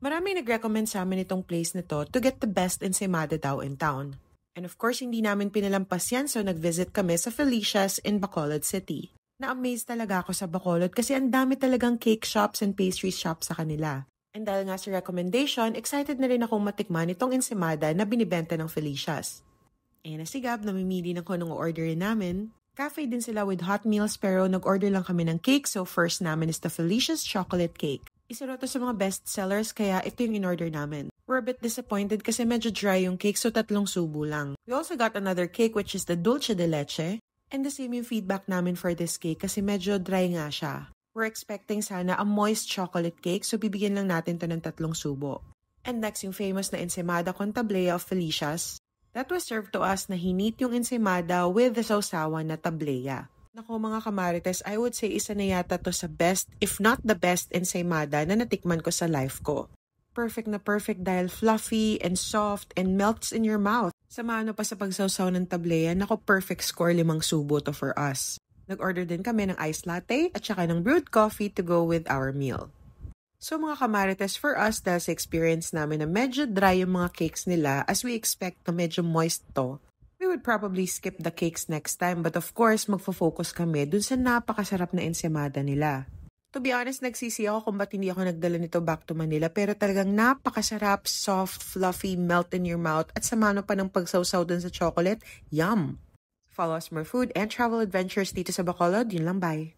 Maraming nag-recommend sa amin itong place na to get the best ensaymada daw in town. And of course, hindi namin pinalampas yan so nag-visit kami sa Felicia's in Bacolod City. Na-amaze talaga ako sa Bacolod kasi ang dami talagang cake shops and pastry shops sa kanila. And dahil nga sa recommendation, excited na rin akong matikman itong ensaymada na binibenta ng Felicia's. Eh nasigab, namimili na ko nung orderin namin. Cafe din sila with hot meals pero nag-order lang kami ng cake so first namin is the Felicia's chocolate cake. Isa raw to sa mga best sellers kaya ito yung in-order namin. We're a bit disappointed kasi medyo dry yung cake so 3 subo lang. We also got another cake which is the dulce de leche. And the same yung feedback namin for this cake kasi medyo dry nga siya. We're expecting sana a moist chocolate cake so bibigyan lang natin to ng 3 subo. And next yung famous na ensaymada con tablea of Felicia's. That was served to us na hinit yung ensaymada with the sausawan na tablea. Nako mga kamarites, I would say isa na yata to sa best, if not the best ensaymada na natikman ko sa life ko. Perfect na perfect dahil fluffy and soft and melts in your mouth. Samahan pa sa pagsawsaw ng tablea, nako perfect score 5 subo to for us. Nag-order din kami ng iced latte at saka ng brewed coffee to go with our meal. So mga kamarites, for us dahil sa experience namin na medyo dry yung mga cakes nila as we expect na medyo moist to, we would probably skip the cakes next time but of course magfo-focus kami dun sa napakasarap na ensaymada nila. To be honest, nagsisi ako kung ba't hindi ako nagdala nito back to Manila pero talagang napakasarap, soft, fluffy, melt in your mouth at samano pa ng pagsawsaw dun sa chocolate, yum! Follow us for more food and travel adventures dito sa Bacolod. Yun lang, bye!